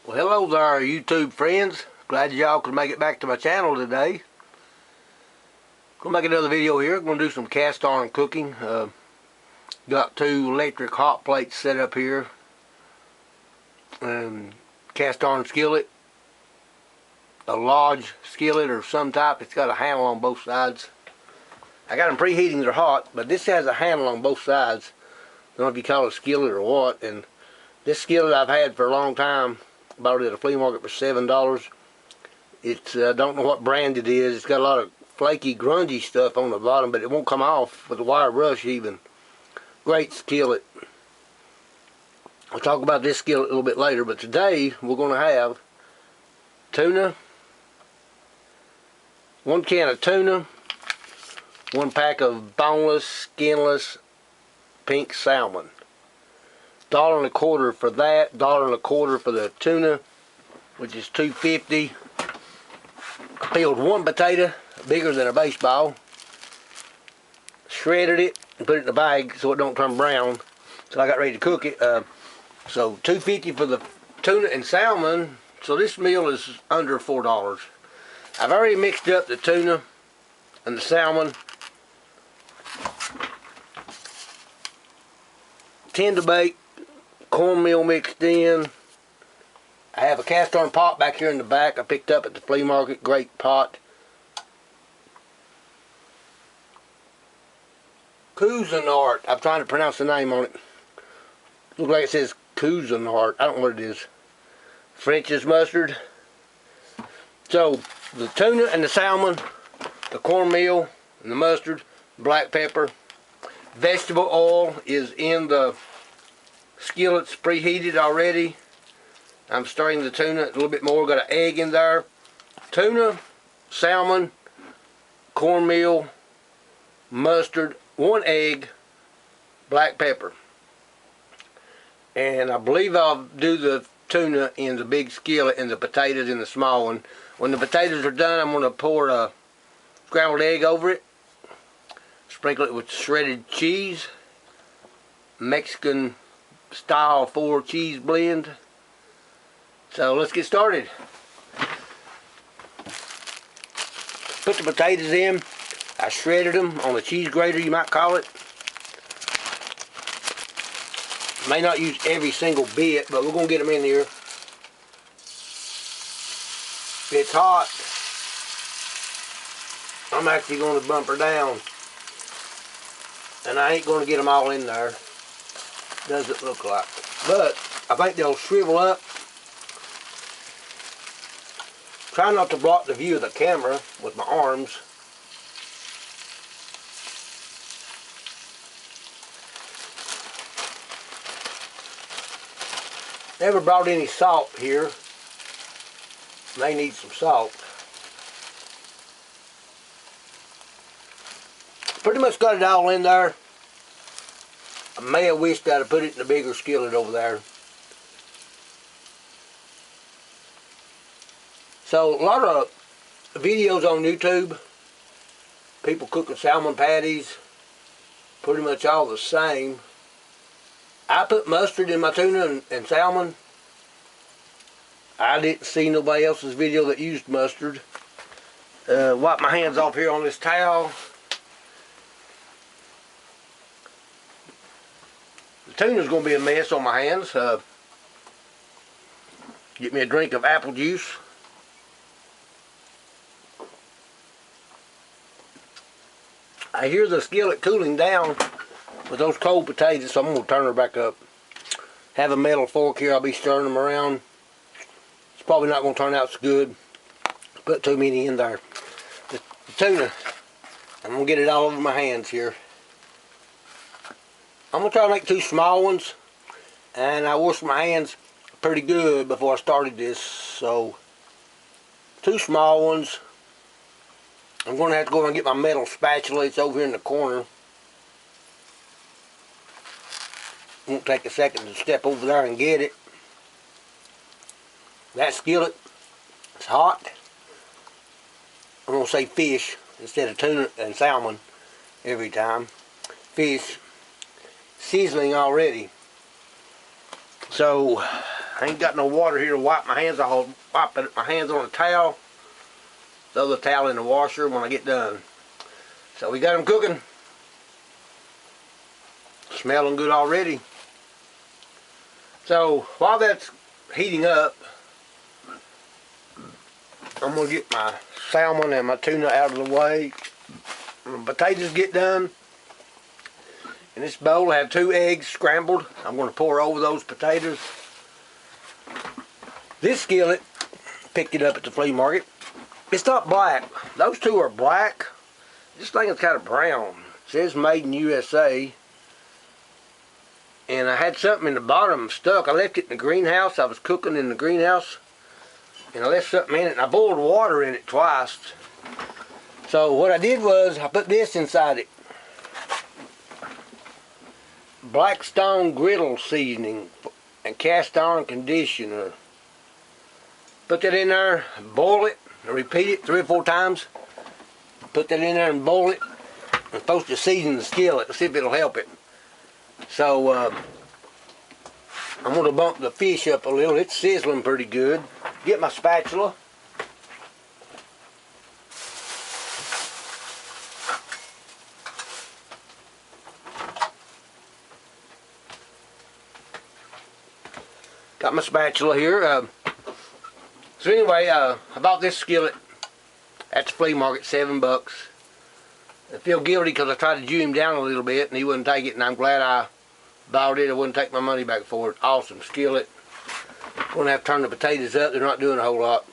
Well, hello there, YouTube friends. Glad y'all could make it back to my channel today. Gonna make another video here. Gonna do some cast iron cooking. Got two electric hot plates set up here, and cast iron skillet, a large skillet or some type. It's got a handle on both sides. I got them preheating. They're hot, but this has a handle on both sides. I don't know if you call it a skillet or what. And this skillet I've had for a long time. Bought it at a flea market for $7. It's don't know what brand it is. It's got a lot of flaky, grungy stuff on the bottom, but it won't come off with a wire brush even. Great skillet. I'll talk about this skillet a little bit later, but today we're going to have tuna, 1 can of tuna, 1 pack of boneless, skinless, pink salmon. $1.25 for that, $1.25 for the tuna, which is $2.50. I peeled 1 potato, bigger than a baseball, shredded it, and put it in a bag so it don't turn brown. So I got ready to cook it. So $2.50 for the tuna and salmon. So this meal is under $4. I've already mixed up the tuna and the salmon. Tend to bake. Cornmeal mixed in. I have a cast iron pot back here in the back I picked up at the flea market. Great pot. Cuisinart. I'm trying to pronounce the name on it. Looks like it says Cuisinart. I don't know what it is. French's mustard. So the tuna and the salmon, the cornmeal and the mustard, black pepper. Vegetable oil is in the skillets preheated already. I'm stirring the tuna a little bit more. Got an egg in there. Tuna, salmon, cornmeal, mustard, 1 egg, black pepper. And I believe I'll do the tuna in the big skillet and the potatoes in the small one. When the potatoes are done, I'm going to pour a scrambled egg over it. Sprinkle it with shredded cheese. Mexican style 4 cheese blend. So let's get started. Put the potatoes in. I shredded them on a cheese grater, you might call it. May not use every single bit, but we're going to get them in here. It's hot. I'm actually going to bump her down. And I ain't going to get them all in there. Doesn't look like. But I think they'll shrivel up. Try not to block the view of the camera with my arms. Never brought any salt here. May need some salt. Pretty much got it all in there. I may have wished I'd have put it in a bigger skillet over there. So a lot of videos on YouTube, people cooking salmon patties, pretty much all the same. I put mustard in my tuna and salmon. I didn't see nobody else's video that used mustard. Wipe my hands off here on this towel. Tuna's going to be a mess on my hands. Get me a drink of apple juice. I hear the skillet cooling down with those cold potatoes, so I'm going to turn her back up. Have a metal fork here. I'll be stirring them around. It's probably not going to turn out so good. Put too many in there. The tuna, I'm going to get it all over my hands here. I'm going to try to make 2 small ones, and I washed my hands pretty good before I started this, so 2 small ones. I'm going to have to go over and get my metal spatula. It's over here in the corner. Won't take a second to step over there and get it. That skillet is hot. I'm going to say fish instead of tuna and salmon every time. Fish. Sizzling already. So I ain't got no water here to wipe my hands. I'll wipe my hands on a towel. Throw the towel in the washer when I get done. So we got them cooking. Smelling good already. So while that's heating up, I'm going to get my salmon and my tuna out of the way. When the potatoes get done, in this bowl I have 2 eggs scrambled. I'm going to pour over those potatoes. This skillet, picked it up at the flea market. It's not black. Those 2 are black. This thing is kind of brown. It says made in USA. And I had something in the bottom stuck. I left it in the greenhouse. I was cooking in the greenhouse. And I left something in it, and I boiled water in it twice. So what I did was I put this inside it. Blackstone griddle seasoning and cast iron conditioner. Put that in there, boil it, and repeat it 3 or 4 times. Put that in there and boil it. I'm supposed to season the skillet to see if it'll help it. So I'm going to bump the fish up a little. It's sizzling pretty good. Get my spatula. Got my spatula here. So anyway, I bought this skillet at the flea market, $7. I feel guilty because I tried to Jew him down a little bit and he wouldn't take it, and I'm glad I bought it. I wouldn't take my money back for it. Awesome skillet. Gonna have to turn the potatoes up. They're not doing a whole lot.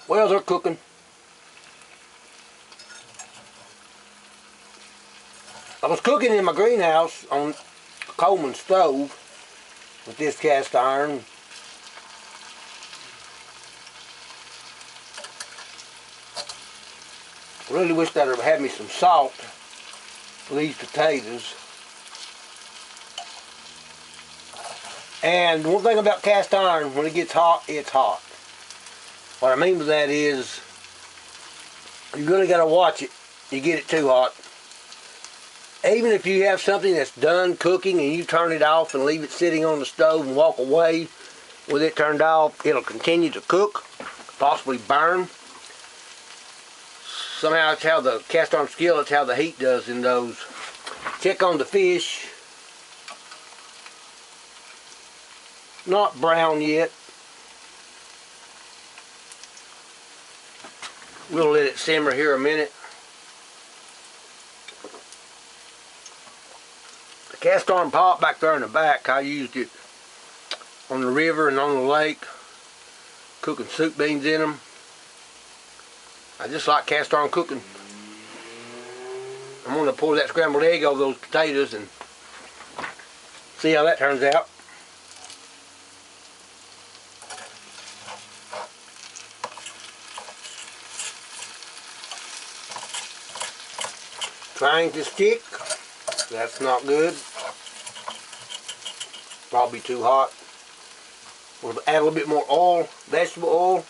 Well, they're cooking. I was cooking in my greenhouse on a Coleman stove with this cast iron. I really wish that I'd have had me some salt for these potatoes. And one thing about cast iron, when it gets hot, it's hot. What I mean by that is, you really got to watch it. You get it too hot. Even if you have something that's done cooking and you turn it off and leave it sitting on the stove and walk away with it turned off, it'll continue to cook, possibly burn. Somehow it's how the cast iron skillet's how the heat does in those. Check on the fish. Not brown yet. We'll let it simmer here a minute. The cast iron pot back there in the back, I used it on the river and on the lake, cooking soup beans in them. I just like cast iron cooking. I'm going to pour that scrambled egg over those potatoes and see how that turns out. Trying to stick. That's not good. Probably too hot. We'll add a little bit more oil, vegetable oil.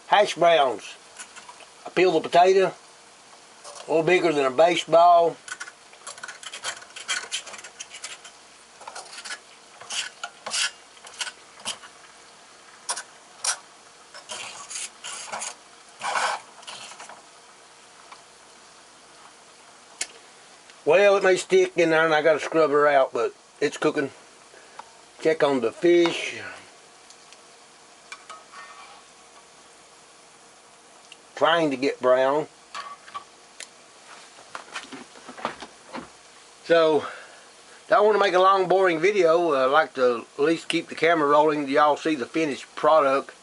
Hash browns. I peel the potato, a little bigger than a baseball. Well, it may stick in there and I gotta scrub her out, but it's cooking. Check on the fish. Trying to get brown. So, don't want to make a long boring video. I like to at least keep the camera rolling so y'all see the finished product.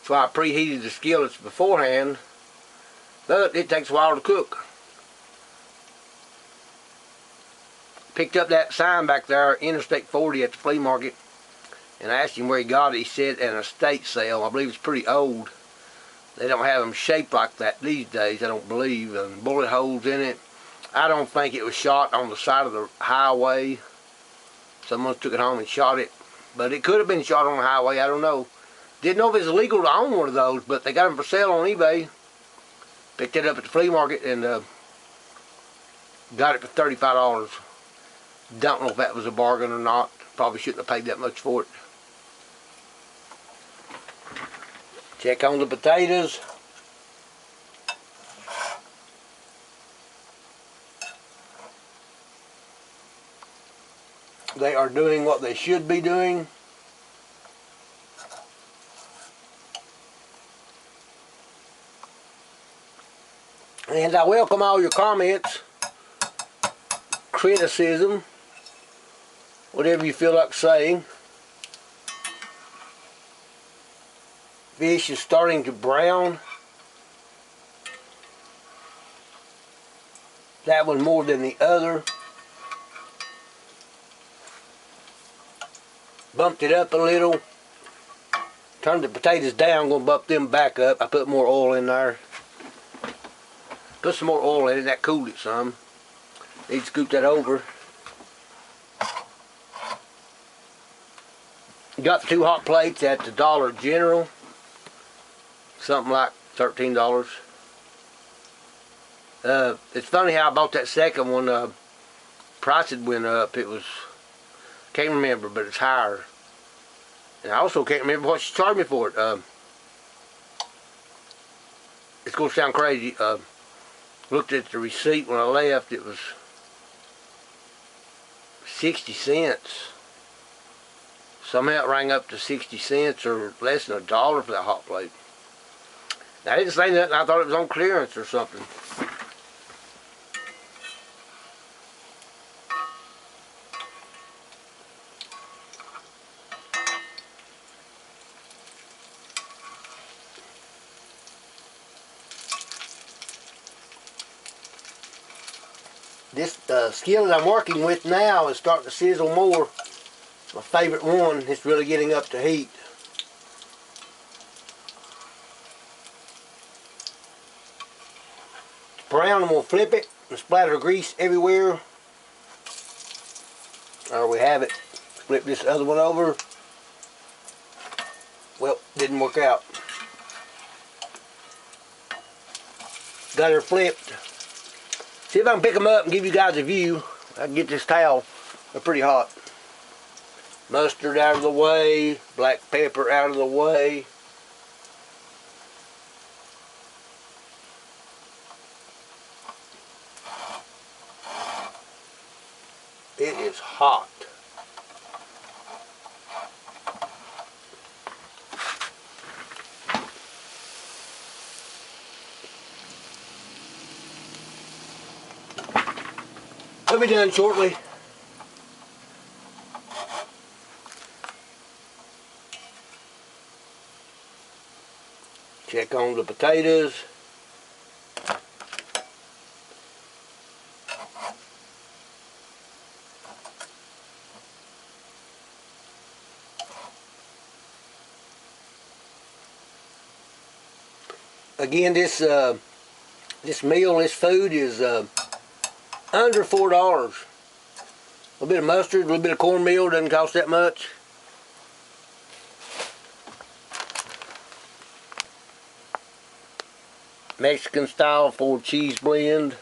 So I preheated the skillets beforehand, but it takes a while to cook. Picked up that sign back there, Interstate 40 at the flea market, and I asked him where he got it. He said an estate sale. I believe it's pretty old. They don't have them shaped like that these days, I don't believe, and bullet holes in it. I don't think it was shot on the side of the highway. Someone took it home and shot it. But it could have been shot on the highway, I don't know. Didn't know if it's illegal to own one of those, but they got them for sale on eBay. Picked it up at the flea market and got it for $35. Don't know if that was a bargain or not. Probably shouldn't have paid that much for it. Check on the potatoes. They are doing what they should be doing. And I welcome all your comments, criticism, whatever you feel like saying. Fish is starting to brown. That one more than the other. Bumped it up a little. Turned the potatoes down, gonna bump them back up. I put more oil in there. Put some more oil in it, that cooled it some. Need to scoop that over. Got the 2 hot plates at the Dollar General. Something like $13. It's funny how I bought that second one. Price had went up. It was, can't remember, but it's higher. And I also can't remember what she charged me for it. It's gonna sound crazy. Looked at the receipt when I left. It was 60 cents. Somehow it rang up to 60 cents or less than $1 for that hot plate. I didn't say nothing. I thought it was on clearance or something. This skillet I'm working with now is starting to sizzle more. My favorite one. It's really getting up to heat. Brown, and we'll flip it and splatter grease everywhere. There we have it. Flip this other one over. Well, didn't work out. Got her flipped. See if I can pick them up and give you guys a view. I can get this towel. They're pretty hot. Mustard out of the way. Black pepper out of the way. It is hot. I'll be done shortly. Check on the potatoes. Again, this meal, this food is under $4. A little bit of mustard, a little bit of cornmeal, doesn't cost that much. Mexican style 4 cheese blend.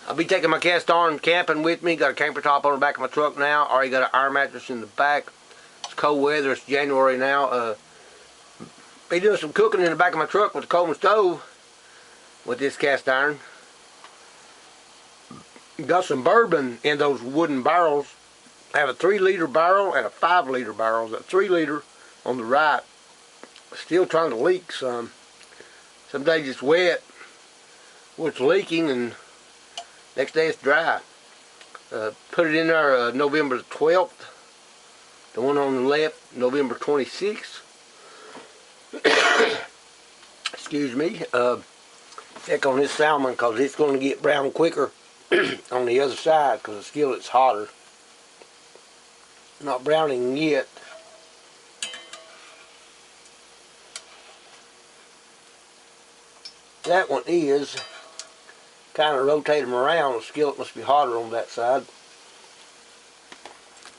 I'll be taking my cast iron camping with me. Got a camper top on the back of my truck now. Already got an iron mattress in the back. It's cold weather. It's January now. Be doing some cooking in the back of my truck with the Coleman stove with this cast iron. Got some bourbon in those wooden barrels. I have a 3-liter barrel and a 5-liter barrel. The 3-liter on the right. Still trying to leak some. Some days it's wet, well, it's leaking, and next day it's dry. Put it in there November the 12th. The one on the left, November 26th. Excuse me. Check on this salmon because it's going to get brown quicker on the other side because the skillet's hotter. Not browning yet. that one is. Kind of rotate them around. The skillet must be hotter on that side.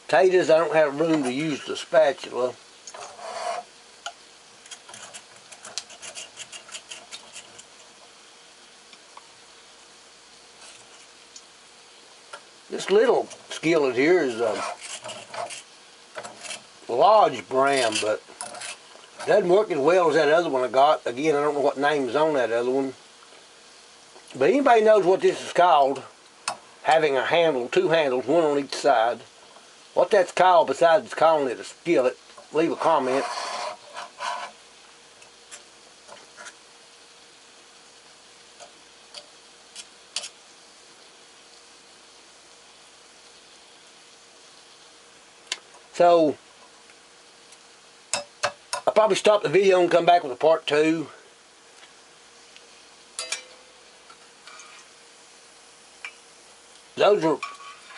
Taters, I don't have room to use the spatula. This little skillet here is a Lodge brand, but doesn't work as well as that other one I got. Again, I don't know what name is on that other one. But anybody knows what this is called, having a handle, two handles, one on each side. What that's called besides calling it a skillet, leave a comment. So, I'll probably stop the video and come back with a part 2.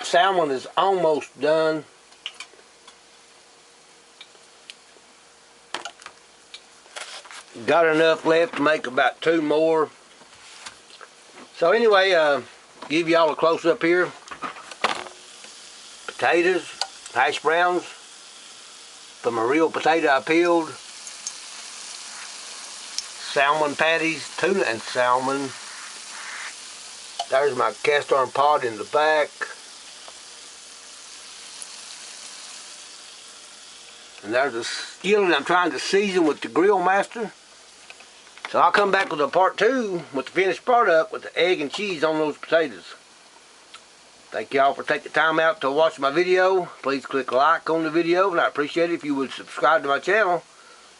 Salmon is almost done. Got enough left to make about 2 more. So anyway, give y'all a close up here. Potatoes, hash browns from a real potato I peeled. Salmon patties, tuna and salmon. There's my cast iron pot in the back. And there's a skillet I'm trying to season with the Grill Master. So I'll come back with a part 2 with the finished product with the egg and cheese on those potatoes. Thank y'all for taking time out to watch my video. Please click like on the video, and I appreciate it if you would subscribe to my channel.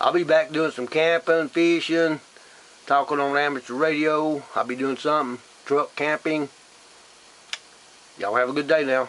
I'll be back doing some camping, fishing, talking on amateur radio. I'll be doing something, truck camping. Y'all have a good day now.